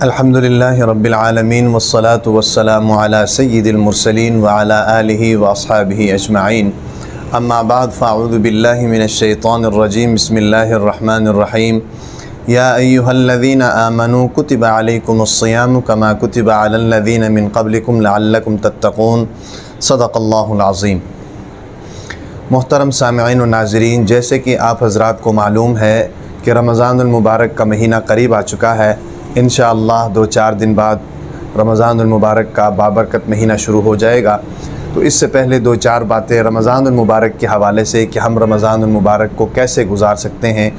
الحمدللہ رب العالمین والصلاة والسلام علی سید المرسلین وعلی آلہ واصحابہ اجمعین اما بعد فاعوذ باللہ من الشیطان الرجیم بسم اللہ الرحمن الرحیم یا ایہا الذین آمنوا کتب علیکم الصیام کما کتب علی الذین من قبلکم لعلکم تتقون صدق اللہ العظیم۔ محترم سامعین و ناظرین، جیسے کہ آپ حضرات کو معلوم ہے کہ رمضان المبارک کا مہینہ قریب آ چکا ہے۔ انشاءاللہ 2-4 دن بعد رمضان المبارک کا بابرکت مہینہ شروع ہو جائے گا۔ تو اس سے پہلے 2-4 باتیں رمضان المبارک کے حوالے سے کہ ہم رمضان المبارک کو کیسے گزار سکتے ہیں،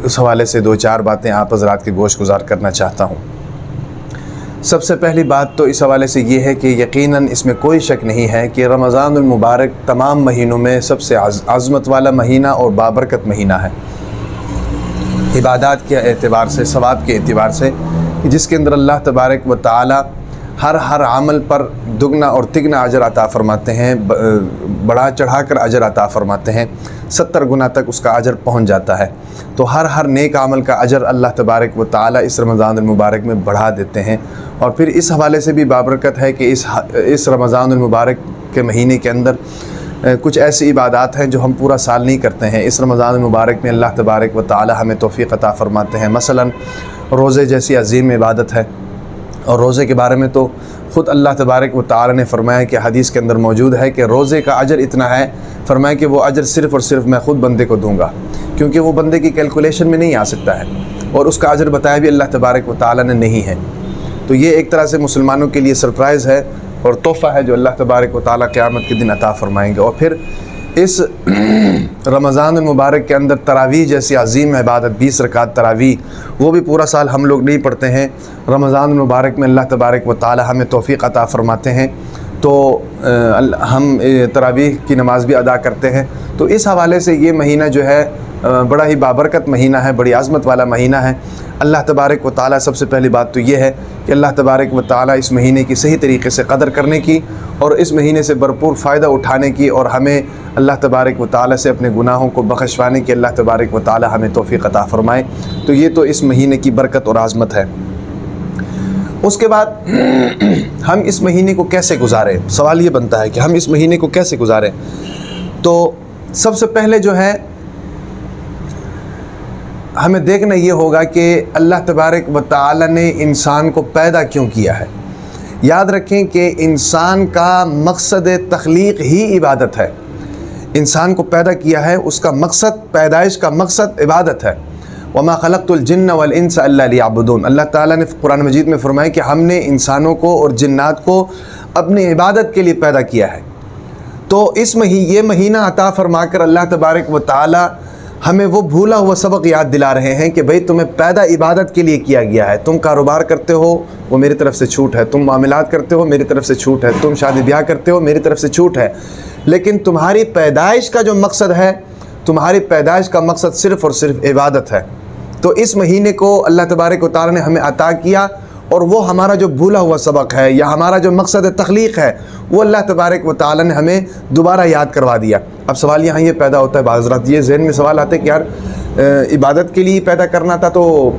اس حوالے سے 2-4 باتیں آپ حضرات کے گوش گزار کرنا چاہتا ہوں۔ سب سے پہلی بات تو اس حوالے سے یہ ہے کہ یقیناً اس میں کوئی شک نہیں ہے کہ رمضان المبارک تمام مہینوں میں سب سے عظمت والا مہینہ اور بابرکت مہینہ ہے، عبادات کے اعتبار سے، ثواب کے اعتبار سے، جس کے اندر اللہ تبارک و تعالی ہر عمل پر دگنا اور تگنا اجر عطا فرماتے ہیں، بڑھا چڑھا کر اجر عطا فرماتے ہیں، 70 گنا تک اس کا اجر پہنچ جاتا ہے۔ تو ہر نیک عمل کا اجر اللہ تبارک و تعالی اس رمضان المبارک میں بڑھا دیتے ہیں۔ اور پھر اس حوالے سے بھی بابرکت ہے کہ اس رمضان المبارک کے مہینے کے اندر کچھ ایسی عبادات ہیں جو ہم پورا سال نہیں کرتے ہیں۔ اس رمضان المبارک میں اللہ تبارک و تعالی ہمیں توفیق عطا فرماتے ہیں۔ مثلا روزے جیسی عظیم عبادت ہے، اور روزے کے بارے میں تو خود اللہ تبارک و تعالی نے فرمایا کہ حدیث کے اندر موجود ہے کہ روزے کا اجر اتنا ہے، فرمایا کہ وہ اجر صرف اور صرف میں خود بندے کو دوں گا، کیونکہ وہ بندے کی کیلکولیشن میں نہیں آ سکتا ہے، اور اس کا اجر بتایا بھی اللہ تبارک و تعالی نے نہیں ہے۔ تو یہ ایک طرح سے مسلمانوں کے لیے سرپرائز ہے اور تحفہ ہے جو اللہ تبارک و تعالی قیامت کے دن عطا فرمائیں گے۔ اور پھر اس رمضان المبارک کے اندر تراویح جیسی عظیم عبادت، 20 رکعت تراویح، وہ بھی پورا سال ہم لوگ نہیں پڑھتے ہیں۔ رمضان المبارک میں اللہ تبارک و تعالی ہمیں توفیق عطا فرماتے ہیں، تو ہم تراویح کی نماز بھی ادا کرتے ہیں۔ تو اس حوالے سے یہ مہینہ جو ہے بڑا ہی بابرکت مہینہ ہے، بڑی عظمت والا مہینہ ہے۔ اللہ تبارک و تعالی، سب سے پہلی بات تو یہ ہے کہ اللہ تبارک و تعالی اس مہینے کی صحیح طریقے سے قدر کرنے کی اور اس مہینے سے بھرپور فائدہ اٹھانے کی، اور ہمیں اللہ تبارک و تعالی سے اپنے گناہوں کو بخشوانے کی اللہ تبارک و تعالی ہمیں توفیق عطا فرمائے۔ تو یہ تو اس مہینے کی برکت اور عظمت ہے۔ اس کے بعد ہم اس مہینے کو کیسے گزاریں؟ سوال یہ بنتا ہے کہ ہم اس مہینے کو کیسے گزاریں؟ تو سب سے پہلے جو ہے ہمیں دیکھنا یہ ہوگا کہ اللہ تبارک و تعالی نے انسان کو پیدا کیوں کیا ہے۔ یاد رکھیں کہ انسان کا مقصد تخلیق ہی عبادت ہے۔ انسان کو پیدا کیا ہے، اس کا مقصد، پیدائش کا مقصد عبادت ہے۔ وَمَا خَلَقْتُ الْجِنَّ وَالْإِنسَ إِلَّا لِيَعْبُدُونَ۔ اللہ تعالیٰ نے قرآن مجید میں فرمایا کہ ہم نے انسانوں کو اور جنات کو اپنی عبادت کے لیے پیدا کیا ہے۔ تو یہ مہینہ عطا فرما کر اللہ تبارک و تعالی ہمیں وہ بھولا ہوا سبق یاد دلا رہے ہیں کہ بھئی تمہیں پیدا عبادت کے لیے کیا گیا ہے۔ تم کاروبار کرتے ہو، وہ میری طرف سے چھوٹ ہے، تم معاملات کرتے ہو، میری طرف سے چھوٹ ہے، تم شادی بیاہ کرتے ہو، میری طرف سے چھوٹ ہے، لیکن تمہاری پیدائش کا جو مقصد ہے، تمہاری پیدائش کا مقصد صرف اور صرف عبادت ہے۔ تو اس مہینے کو اللہ تبارک و تعالی نے ہمیں عطا کیا، اور وہ ہمارا جو بھولا ہوا سبق ہے یا ہمارا جو مقصد تخلیق ہے، وہ اللہ تبارک و تعالی نے ہمیں دوبارہ یاد کروا دیا۔ اب سوال یہاں یہ پیدا ہوتا ہے، بعض حضرات یہ ذہن میں سوال آتے ہیں کہ یار عبادت کے لیے پیدا کرنا تھا، تو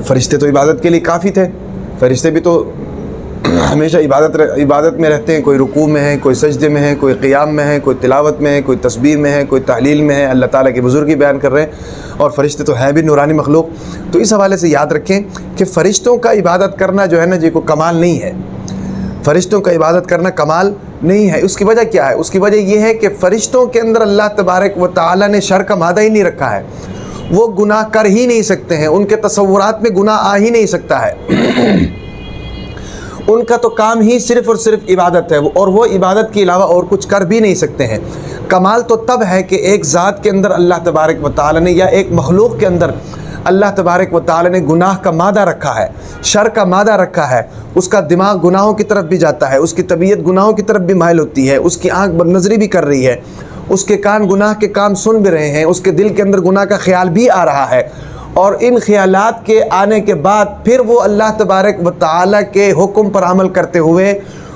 فرشتے تو عبادت کے لیے کافی تھے، فرشتے بھی تو ہمیشہ عبادت میں رہتے ہیں، کوئی رکوع میں ہے، کوئی سجدے میں ہے، کوئی قیام میں ہے، کوئی تلاوت میں ہے، کوئی تسبیح میں ہے، کوئی تحلیل میں ہے، اللہ تعالیٰ کی بزرگی بیان کر رہے ہیں، اور فرشتے تو ہیں بھی نورانی مخلوق۔ تو اس حوالے سے یاد رکھیں کہ فرشتوں کا عبادت کرنا جو ہے نا جی کو کمال نہیں ہے، فرشتوں کا عبادت کرنا کمال نہیں ہے۔ اس کی وجہ کیا ہے؟ اس کی وجہ یہ ہے کہ فرشتوں کے اندر اللہ تبارک و تعالیٰ نے شر کا مادہ ہی نہیں رکھا ہے، وہ گناہ کر ہی نہیں سکتے ہیں، ان کے تصورات میں گناہ آ ہی نہیں سکتا ہے۔ ان کا تو کام ہی صرف اور صرف عبادت ہے، اور وہ عبادت کے علاوہ اور کچھ کر بھی نہیں سکتے ہیں۔ کمال تو تب ہے کہ ایک ذات کے اندر اللہ تبارک و تعالی نے یا ایک مخلوق کے اندر اللہ تبارک و تعالی نے گناہ کا مادہ رکھا ہے، شر کا مادہ رکھا ہے، اس کا دماغ گناہوں کی طرف بھی جاتا ہے، اس کی طبیعت گناہوں کی طرف بھی مائل ہوتی ہے، اس کی آنکھ بد نظری بھی کر رہی ہے، اس کے کان گناہ کے کام سن بھی رہے ہیں، اس کے دل کے اندر گناہ کا خیال بھی آ رہا ہے، اور ان خیالات کے آنے کے بعد پھر وہ اللہ تبارک و تعالی کے حکم پر عمل کرتے ہوئے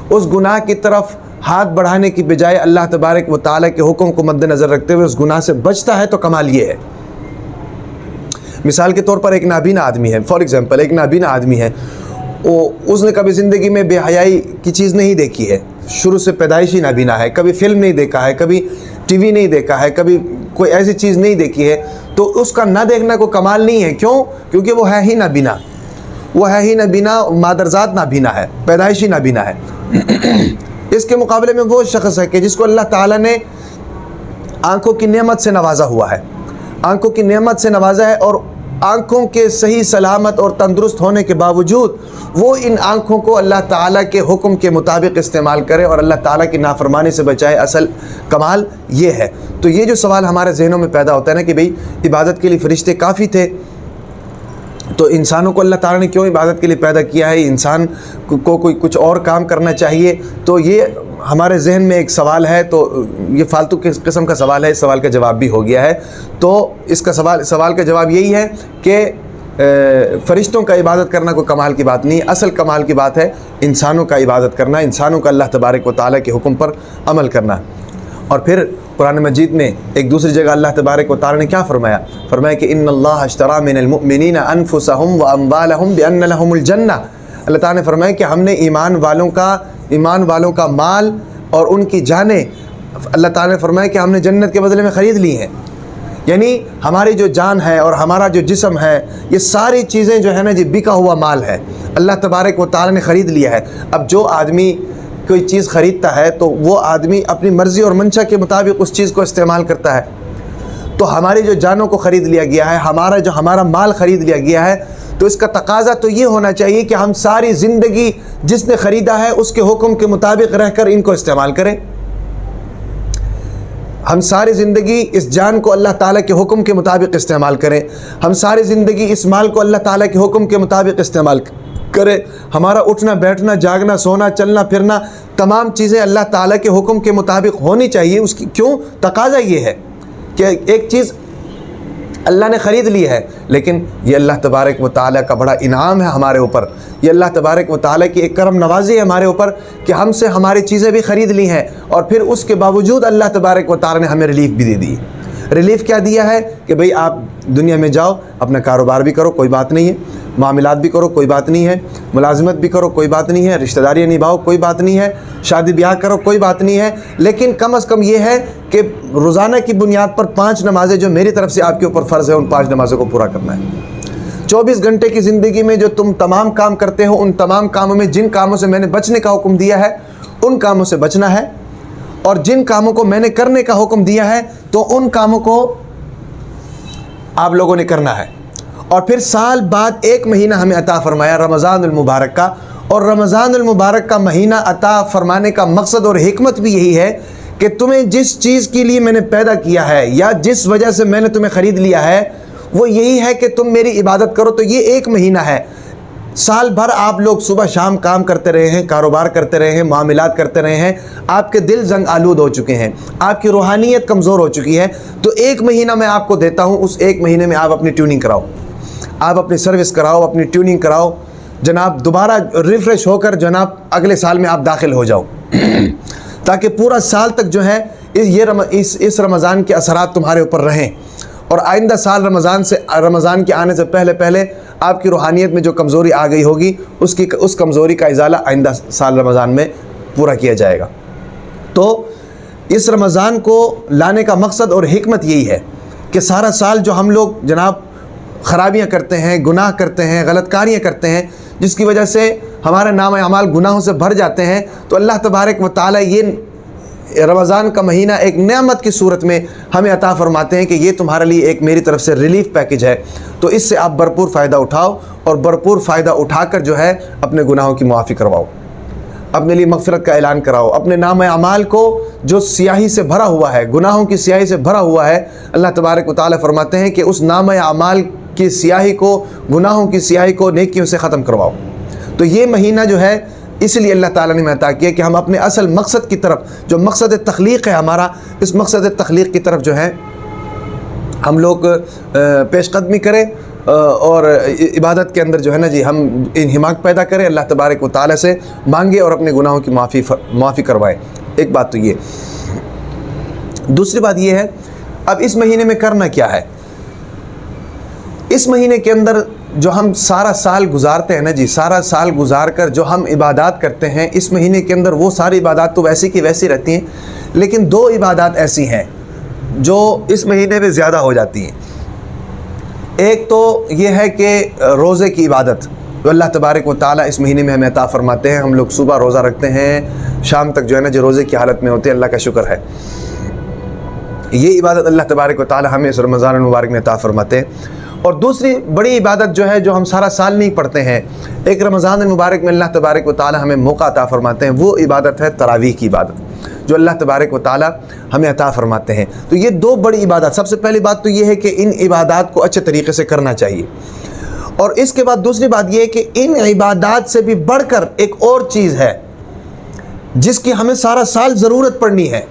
اس گناہ کی طرف ہاتھ بڑھانے کی بجائے اللہ تبارک و تعالی کے حکم کو مد نظر رکھتے ہوئے اس گناہ سے بچتا ہے، تو کمال یہ ہے۔ مثال کے طور پر ایک نابینا آدمی ہے، فار ایگزامپل ایک نابینا آدمی ہے، اس نے کبھی زندگی میں بے حیائی کی چیز نہیں دیکھی ہے، شروع سے پیدائشی نابینا ہے، کبھی فلم نہیں دیکھا ہے، کبھی ٹی وی نہیں دیکھا ہے، کبھی کوئی ایسی چیز نہیں دیکھی ہے، تو اس کا نہ دیکھنا کوئی کمال نہیں ہے. کیوں؟ کیونکہ وہ ہے ہی نابینا، وہ ہے ہی نابینا، مادرزاد نابینا ہے، پیدائشی نابینا ہے. اس کے مقابلے میں وہ شخص ہے کہ جس کو اللہ تعالیٰ نے آنکھوں کی نعمت سے نوازا ہوا ہے، آنکھوں کی نعمت سے نوازا ہے، اور آنکھوں کے صحیح سلامت اور تندرست ہونے کے باوجود وہ ان آنکھوں کو اللہ تعالیٰ کے حکم کے مطابق استعمال کرے اور اللہ تعالیٰ کی نافرمانی سے بچائے. اصل کمال یہ ہے. تو یہ جو سوال ہمارے ذہنوں میں پیدا ہوتا ہے نا کہ بھئی عبادت کے لیے فرشتے کافی تھے، تو انسانوں کو اللہ تعالیٰ نے کیوں عبادت کے لیے پیدا کیا ہے، انسان کو کوئی کچھ اور کام کرنا چاہیے. تو یہ ہمارے ذہن میں ایک سوال ہے، تو یہ فالتو قسم کا سوال ہے، اس سوال کا جواب بھی ہو گیا ہے. تو اس کا سوال کا جواب یہی ہے کہ فرشتوں کا عبادت کرنا کوئی کمال کی بات نہیں، اصل کمال کی بات ہے انسانوں کا عبادت کرنا، انسانوں کا اللہ تبارک و تعالیٰ کے حکم پر عمل کرنا. اور پھر قرآن مجید میں ایک دوسری جگہ اللہ تبارک و تعالیٰ نے کیا فرمایا کہ ان اللہ اشترى من المؤمنین انفسهم واموالهم بان لهم الجنہ. اللہ تعالیٰ نے فرمایا کہ ہم نے ایمان والوں کا مال اور ان کی جانیں، اللہ تعالیٰ نے فرمایا کہ ہم نے جنت کے بدلے میں خرید لی ہیں. یعنی ہماری جو جان ہے اور ہمارا جو جسم ہے، یہ ساری چیزیں جو ہے نا جی بکا ہوا مال ہے، اللہ تبارک و تعالیٰ نے خرید لیا ہے. اب جو آدمی کوئی چیز خریدتا ہے تو وہ آدمی اپنی مرضی اور منشا کے مطابق اس چیز کو استعمال کرتا ہے. تو ہماری جو جانوں کو خرید لیا گیا ہے، ہمارا مال خرید لیا گیا ہے، تو اس کا تقاضا تو یہ ہونا چاہیے کہ ہم ساری زندگی جس نے خریدا ہے اس کے حکم کے مطابق رہ کر ان کو استعمال کریں. ہم ساری زندگی اس جان کو اللہ تعالیٰ کے حکم کے مطابق استعمال کریں، ہم ساری زندگی اس مال کو اللہ تعالیٰ کے حکم کے مطابق استعمال کریں. ہمارا اٹھنا بیٹھنا جاگنا سونا چلنا پھرنا تمام چیزیں اللہ تعالیٰ کے حکم کے مطابق ہونی چاہیے. اس کی کیوں تقاضا یہ ہے کہ ایک چیز اللہ نے خرید لی ہے، لیکن یہ اللہ تبارک و تعالیٰ کا بڑا انعام ہے ہمارے اوپر، یہ اللہ تبارک و تعالیٰ کی ایک کرم نوازی ہے ہمارے اوپر کہ ہم سے ہماری چیزیں بھی خرید لی ہیں، اور پھر اس کے باوجود اللہ تبارک و تعالیٰ نے ہمیں ریلیف بھی دے دی. ریلیف کیا دیا ہے کہ بھئی آپ دنیا میں جاؤ، اپنا کاروبار بھی کرو کوئی بات نہیں ہے، معاملات بھی کرو کوئی بات نہیں ہے، ملازمت بھی کرو کوئی بات نہیں ہے، رشتہ داریاں نبھاؤ کوئی بات نہیں ہے، شادی بیاہ کرو کوئی بات نہیں ہے، لیکن کم از کم یہ ہے کہ روزانہ کی بنیاد پر 5 نمازیں جو میری طرف سے آپ کے اوپر فرض ہے، ان 5 نمازوں کو پورا کرنا ہے. 24 گھنٹے کی زندگی میں جو تم تمام کام کرتے ہو، ان تمام کاموں میں جن کاموں سے میں نے بچنے کا حکم دیا ہے ان کاموں سے بچنا ہے، اور جن کاموں کو میں نے کرنے کا حکم دیا ہے تو ان کاموں کو آپ لوگوں نے کرنا ہے. اور پھر سال بعد 1 مہینہ ہمیں عطا فرمایا رمضان المبارک کا، اور رمضان المبارک کا مہینہ عطا فرمانے کا مقصد اور حکمت بھی یہی ہے کہ تمہیں جس چیز کے لیے میں نے پیدا کیا ہے یا جس وجہ سے میں نے تمہیں خرید لیا ہے وہ یہی ہے کہ تم میری عبادت کرو. تو یہ 1 مہینہ ہے. سال بھر آپ لوگ صبح شام کام کرتے رہے ہیں، کاروبار کرتے رہے ہیں، معاملات کرتے رہے ہیں، آپ کے دل زنگ آلود ہو چکے ہیں، آپ کی روحانیت کمزور ہو چکی ہے. تو 1 مہینہ میں آپ کو دیتا ہوں، اس 1 مہینے میں آپ اپنی ٹیوننگ کراؤ، آپ اپنی سروس کراؤ، اپنی ٹیوننگ کراؤ جناب، دوبارہ ریفریش ہو کر جناب اگلے سال میں آپ داخل ہو جاؤ تاکہ پورا سال تک جو ہے اس رمضان کے اثرات تمہارے اوپر رہیں، اور آئندہ سال رمضان کے آنے سے پہلے آپ کی روحانیت میں جو کمزوری آ گئی ہوگی اس کمزوری کا ازالہ آئندہ سال رمضان میں پورا کیا جائے گا. تو اس رمضان کو لانے کا مقصد اور حکمت یہی ہے کہ سارا سال جو ہم لوگ جناب خرابیاں کرتے ہیں، گناہ کرتے ہیں، غلط کاریاں کرتے ہیں، جس کی وجہ سے ہمارے نام اعمال گناہوں سے بھر جاتے ہیں، تو اللہ تبارک و تعالیٰ یہ رمضان کا مہینہ ایک نعمت کی صورت میں ہمیں عطا فرماتے ہیں کہ یہ تمہارے لیے ایک میری طرف سے ریلیف پیکج ہے. تو اس سے آپ بھرپور فائدہ اٹھاؤ، اور بھرپور فائدہ اٹھا کر جو ہے اپنے گناہوں کی معافی کرواؤ، اپنے لیے مغفرت کا اعلان کراؤ. اپنے نام اعمال کو جو سیاہی سے بھرا ہوا ہے، گناہوں کی سیاہی سے بھرا ہوا ہے، اللہ تبارک و تعالیٰ فرماتے ہیں کہ اس نام اعمال کی سیاہی کو، گناہوں کی سیاہی کو نیکیوں سے ختم کرواؤ. تو یہ مہینہ جو ہے اس لیے اللہ تعالیٰ نے عطا کیا کہ ہم اپنے اصل مقصد کی طرف، جو مقصد تخلیق ہے ہمارا، اس مقصد تخلیق کی طرف جو ہے ہم لوگ پیش قدمی کریں، اور عبادت کے اندر جو ہے نا جی ہم انہماک پیدا کریں، اللہ تبارک و تعالیٰ سے مانگے اور اپنے گناہوں کی معافی کروائیں. ایک بات تو یہ. دوسری بات یہ ہے اب اس مہینے میں کرنا کیا ہے. اس مہینے کے اندر جو ہم سارا سال گزارتے ہیں نا جی، سارا سال گزار کر جو ہم عبادات کرتے ہیں، اس مہینے کے اندر وہ ساری عبادات تو ویسی کی ویسی رہتی ہیں، لیکن دو عبادات ایسی ہیں جو اس مہینے میں زیادہ ہو جاتی ہیں۔ ایک تو یہ ہے کہ روزے کی عبادت جو اللہ تبارک و تعالیٰ اس مہینے میں ہمیں عطا فرماتے ہیں۔ ہم لوگ صبح روزہ رکھتے ہیں، شام تک جو ہے نا جو روزے کی حالت میں ہوتے ہیں، اللہ کا شکر ہے۔ یہ عبادت اللہ تبارک و تعالیٰ ہمیں اس رمضان المبارک میں عطا فرماتے ہیں۔ اور دوسری بڑی عبادت جو ہے جو ہم سارا سال نہیں پڑھتے ہیں، ایک رمضان المبارک میں اللہ تبارک و تعالیٰ ہمیں موقع عطا فرماتے ہیں، وہ عبادت ہے تراویح کی عبادت جو اللہ تبارک و تعالیٰ ہمیں عطا فرماتے ہیں۔ تو یہ دو بڑی عبادت، سب سے پہلی بات تو یہ ہے کہ ان عبادات کو اچھے طریقے سے کرنا چاہیے، اور اس کے بعد دوسری بات یہ ہے کہ ان عبادات سے بھی بڑھ کر ایک اور چیز ہے جس کی ہمیں سارا سال ضرورت پڑنی ہے،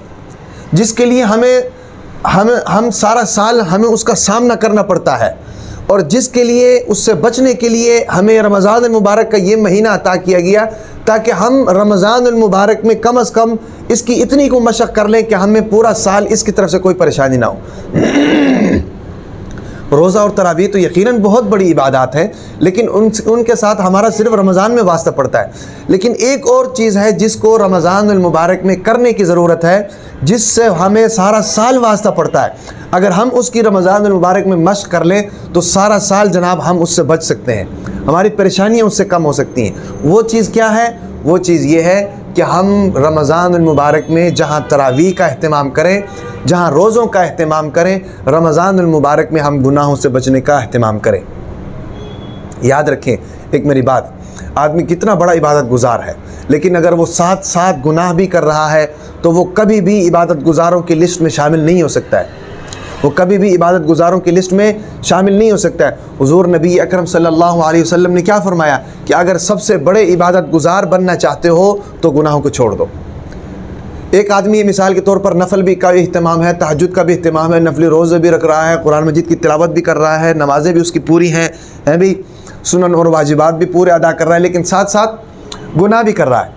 جس کے لیے ہم سارا سال ہمیں اس کا سامنا کرنا پڑتا ہے، اور جس کے لیے اس سے بچنے کے لیے ہمیں رمضان المبارک کا یہ مہینہ عطا کیا گیا تاکہ ہم رمضان المبارک میں کم از کم اس کی اتنی کو مشق کر لیں کہ ہمیں پورا سال اس کی طرف سے کوئی پریشانی نہ ہو۔ روزہ اور تراویح تو یقیناً بہت بڑی عبادات ہیں، لیکن ان کے ساتھ ہمارا صرف رمضان میں واسطہ پڑتا ہے، لیکن ایک اور چیز ہے جس کو رمضان المبارک میں کرنے کی ضرورت ہے، جس سے ہمیں سارا سال واسطہ پڑتا ہے۔ اگر ہم اس کی رمضان المبارک میں مشق کر لیں تو سارا سال جناب ہم اس سے بچ سکتے ہیں، ہماری پریشانیاں اس سے کم ہو سکتی ہیں۔ وہ چیز کیا ہے؟ وہ چیز یہ ہے کہ ہم رمضان المبارک میں جہاں تراویح کا اہتمام کریں، جہاں روزوں کا اہتمام کریں، رمضان المبارک میں ہم گناہوں سے بچنے کا اہتمام کریں۔ یاد رکھیں ایک میری بات، آدمی کتنا بڑا عبادت گزار ہے، لیکن اگر وہ ساتھ ساتھ گناہ بھی کر رہا ہے تو وہ کبھی بھی عبادت گزاروں کی لسٹ میں شامل نہیں ہو سکتا ہے، وہ کبھی بھی عبادت گزاروں کی لسٹ میں شامل نہیں ہو سکتا ہے۔ حضور نبی اکرم صلی اللہ علیہ وسلم نے کیا فرمایا کہ اگر سب سے بڑے عبادت گزار بننا چاہتے ہو تو گناہوں کو چھوڑ دو۔ ایک آدمی مثال کے طور پر نفل بھی کا اہتمام ہے، تہجد کا بھی اہتمام ہے، نفلی روزے بھی رکھ رہا ہے، قرآن مجید کی تلاوت بھی کر رہا ہے، نمازیں بھی اس کی پوری ہیں بھی، سنن اور واجبات بھی پورے ادا کر رہا ہے، لیکن ساتھ ساتھ گناہ بھی کر رہا ہے،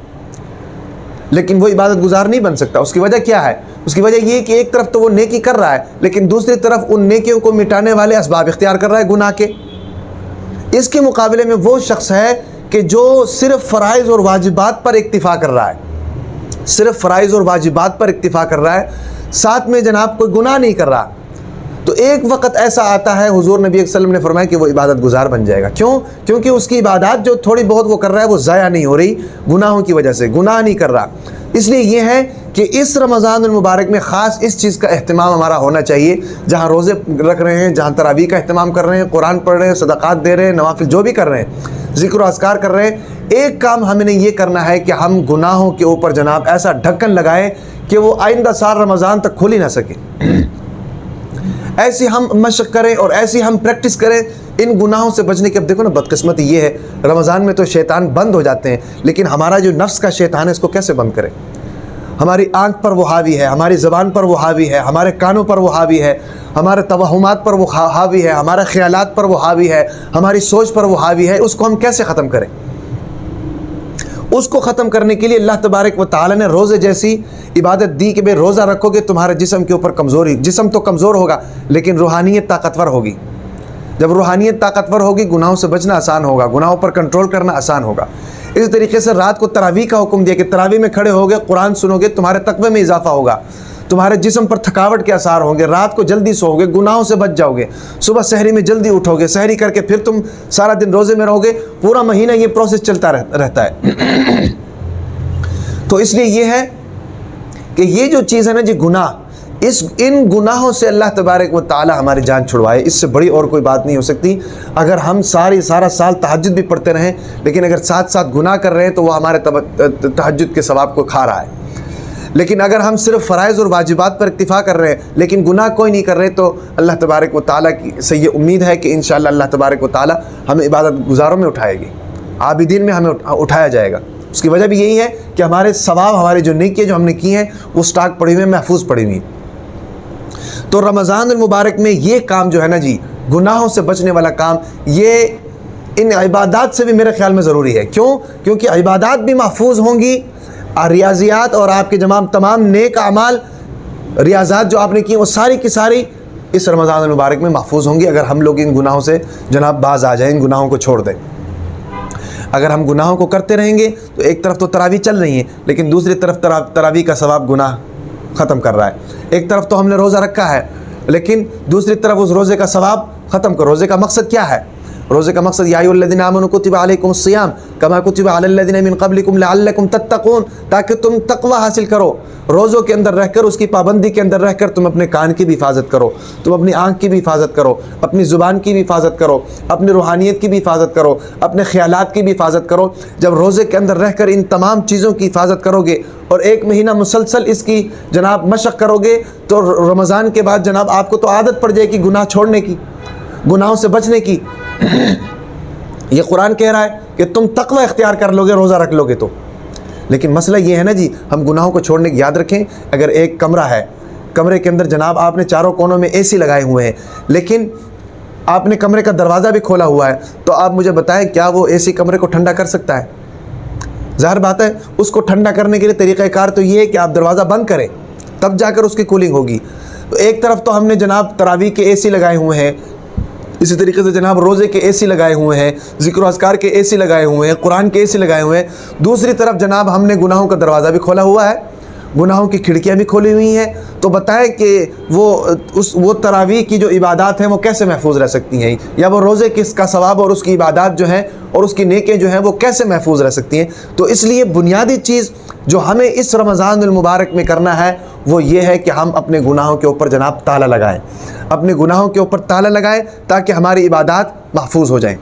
لیکن وہ عبادت گزار نہیں بن سکتا۔ اس کی وجہ کیا ہے؟ اس کی وجہ یہ کہ ایک طرف تو وہ نیکی کر رہا ہے، لیکن دوسری طرف ان نیکیوں کو مٹانے والے اسباب اختیار کر رہا ہے گناہ کے۔ اس کے مقابلے میں وہ شخص ہے کہ جو صرف فرائض اور واجبات پر اکتفا کر رہا ہے، صرف فرائض اور واجبات پر اکتفا کر رہا ہے، ساتھ میں جناب کوئی گناہ نہیں کر رہا، تو ایک وقت ایسا آتا ہے، حضور نبی صلی اللہ علیہ وسلم نے فرمایا کہ وہ عبادت گزار بن جائے گا۔ کیوں؟ کیونکہ اس کی عبادات جو تھوڑی بہت وہ کر رہا ہے وہ ضائع نہیں ہو رہی، گناہوں کی وجہ سے گناہ نہیں کر رہا۔ اس لیے یہ ہے کہ اس رمضان المبارک میں خاص اس چیز کا اہتمام ہمارا ہونا چاہیے، جہاں روزے رکھ رہے ہیں، جہاں تراویح کا اہتمام کر رہے ہیں، قرآن پڑھ رہے ہیں، صدقات دے رہے ہیں، نوافل جو بھی کر رہے ہیں، ذکر و اذکار کر رہے ہیں، ایک کام ہمیں نے یہ کرنا ہے کہ ہم گناہوں کے اوپر جناب ایسا ڈھکن لگائیں کہ وہ آئندہ سال رمضان تک کھل ہی نہ سکے۔ ایسی ہم مشق کریں اور ایسی ہم پریکٹس کریں ان گناہوں سے بچنے کی۔ اب دیکھو نا بدقسمتی یہ ہے، رمضان میں تو شیطان بند ہو جاتے ہیں، لیکن ہمارا جو نفس کا شیطان ہے اس کو کیسے بند کریں؟ ہماری آنکھ پر وہ حاوی ہے، ہماری زبان پر وہ حاوی ہے، ہمارے کانوں پر وہ حاوی ہے، ہمارے توہمات پر وہ حاوی ہے، ہمارے خیالات پر وہ حاوی ہے، ہماری سوچ پر وہ حاوی ہے۔ اس کو ہم کیسے ختم کریں؟ اس کو ختم کرنے کے لیے اللہ تبارک و تعالی نے روزے جیسی عبادت دی کہ بے روزہ رکھو گے تمہارے جسم کے اوپر کمزوری، جسم تو کمزور ہوگا لیکن روحانیت طاقتور ہوگی۔ جب روحانیت طاقتور ہوگی گناہوں سے بچنا آسان ہوگا، گناہوں پر کنٹرول کرنا آسان ہوگا۔ اس طریقے سے رات کو تراویح کا حکم دیا کہ تراویح میں کھڑے ہوگے، قرآن سنو گے، تمہارے تقوی میں اضافہ ہوگا، تمہارے جسم پر تھکاوٹ کے آثار ہوں گے، رات کو جلدی سو گے، گناہوں سے بچ جاؤ گے، صبح سحری میں جلدی اٹھو گے، سحری کر کے پھر تم سارا دن روزے میں رہو گے، پورا مہینہ یہ پروسیس چلتا رہتا ہے۔ تو اس لیے یہ ہے کہ یہ جو چیز ہے نا جی گناہ، ان گناہوں سے اللہ تبارک و تعالی ہماری جان چھڑوائے، اس سے بڑی اور کوئی بات نہیں ہو سکتی۔ اگر ہم سارا سال تہجد بھی پڑھتے رہیں لیکن اگر ساتھ ساتھ گناہ کر رہے ہیں تو وہ ہمارے تہجد کے ثواب کو کھا رہا ہے، لیکن اگر ہم صرف فرائض اور واجبات پر اکتفا کر رہے ہیں لیکن گناہ کوئی نہیں کر رہے تو اللہ تبارک و تعالیٰ سے یہ امید ہے کہ انشاءاللہ اللہ تبارک و تعالیٰ ہمیں عبادت گزاروں میں اٹھائے گی، عابدین میں ہمیں اٹھایا جائے گا۔ اس کی وجہ بھی یہی ہے کہ ہمارے ثواب، ہمارے جو نیکیاں جو ہم نے کی ہیں وہ سٹاک پڑی ہوئی ہیں، محفوظ پڑی ہوئی ہیں۔ تو رمضان المبارک میں یہ کام جو ہے نا جی گناہوں سے بچنے والا کام، یہ ان عبادات سے بھی میرے خیال میں ضروری ہے۔ کیوں؟ کیونکہ عبادات بھی محفوظ ہوں گی، ریاضیات اور آپ کے تمام نیک اعمال، ریاضات جو آپ نے کی وہ ساری کی ساری اس رمضان المبارک میں محفوظ ہوں گی اگر ہم لوگ ان گناہوں سے جناب باز آ جائیں، ان گناہوں کو چھوڑ دیں۔ اگر ہم گناہوں کو کرتے رہیں گے تو ایک طرف تو تراویح چل رہی ہیں، لیکن دوسری طرف تراویح کا ثواب گناہ ختم کر رہا ہے۔ ایک طرف تو ہم نے روزہ رکھا ہے، لیکن دوسری طرف اس روزے کا ثواب ختم کرو۔ روزے کا مقصد کیا ہے؟ روزے کا مقصد یا ایھا الذین آمنوا کتب علیکم الصیام کما کتب علی الذین من قبلکم لعلکم تتقون، تاکہ تم تقوی حاصل کرو۔ روزوں کے اندر رہ کر، اس کی پابندی کے اندر رہ کر تم اپنے کان کی بھی حفاظت کرو، تم اپنی آنکھ کی بھی حفاظت کرو، اپنی زبان کی بھی حفاظت کرو، اپنی روحانیت کی بھی حفاظت کرو، اپنے خیالات کی بھی حفاظت کرو۔ جب روزے کے اندر رہ کر ان تمام چیزوں کی حفاظت کرو گے اور ایک مہینہ مسلسل اس کی جناب مشق کرو گے تو رمضان کے بعد جناب آپ کو تو عادت پڑ جائے گی گناہ چھوڑنے کی، گناہوں سے بچنے کی۔ یہ قرآن کہہ رہا ہے کہ تم تقوی اختیار کر لو گے، روزہ رکھ لو گے تو۔ لیکن مسئلہ یہ ہے نا جی، ہم گناہوں کو چھوڑنے کی یاد رکھیں، اگر ایک کمرہ ہے، کمرے کے اندر جناب آپ نے چاروں کونوں میں اے سی لگائے ہوئے ہیں، لیکن آپ نے کمرے کا دروازہ بھی کھولا ہوا ہے، تو آپ مجھے بتائیں کیا وہ اے سی کمرے کو ٹھنڈا کر سکتا ہے؟ ظاہر بات ہے، اس کو ٹھنڈا کرنے کے لیے طریقہ کار تو یہ ہے کہ آپ دروازہ بند کریں، تب جا کر اس کی کولنگ ہوگی۔ تو ایک طرف تو ہم نے جناب تراویح کے اے سی لگائے ہوئے ہیں، اسی طریقے سے جناب روزے کے اے سی لگائے ہوئے ہیں، ذکر و اذکار کے اے سی لگائے ہوئے ہیں، قرآن کے اے سی لگائے ہوئے ہیں۔ دوسری طرف جناب ہم نے گناہوں کا دروازہ بھی کھولا ہوا ہے، گناہوں کی کھڑکیاں بھی کھولی ہوئی ہیں۔ تو بتائیں کہ وہ تراویح کی جو عبادات ہیں وہ کیسے محفوظ رہ سکتی ہیں، یا وہ روزے کا ثواب اور اس کی عبادات جو ہیں اور اس کی نیکیاں جو ہیں وہ کیسے محفوظ رہ سکتی ہیں؟ تو اس لیے بنیادی چیز جو ہمیں اس رمضان المبارک میں کرنا ہے وہ یہ ہے کہ ہم اپنے گناہوں کے اوپر جناب تالا لگائیں، اپنے گناہوں کے اوپر تالا لگائیں تاکہ ہماری عبادات محفوظ ہو جائیں۔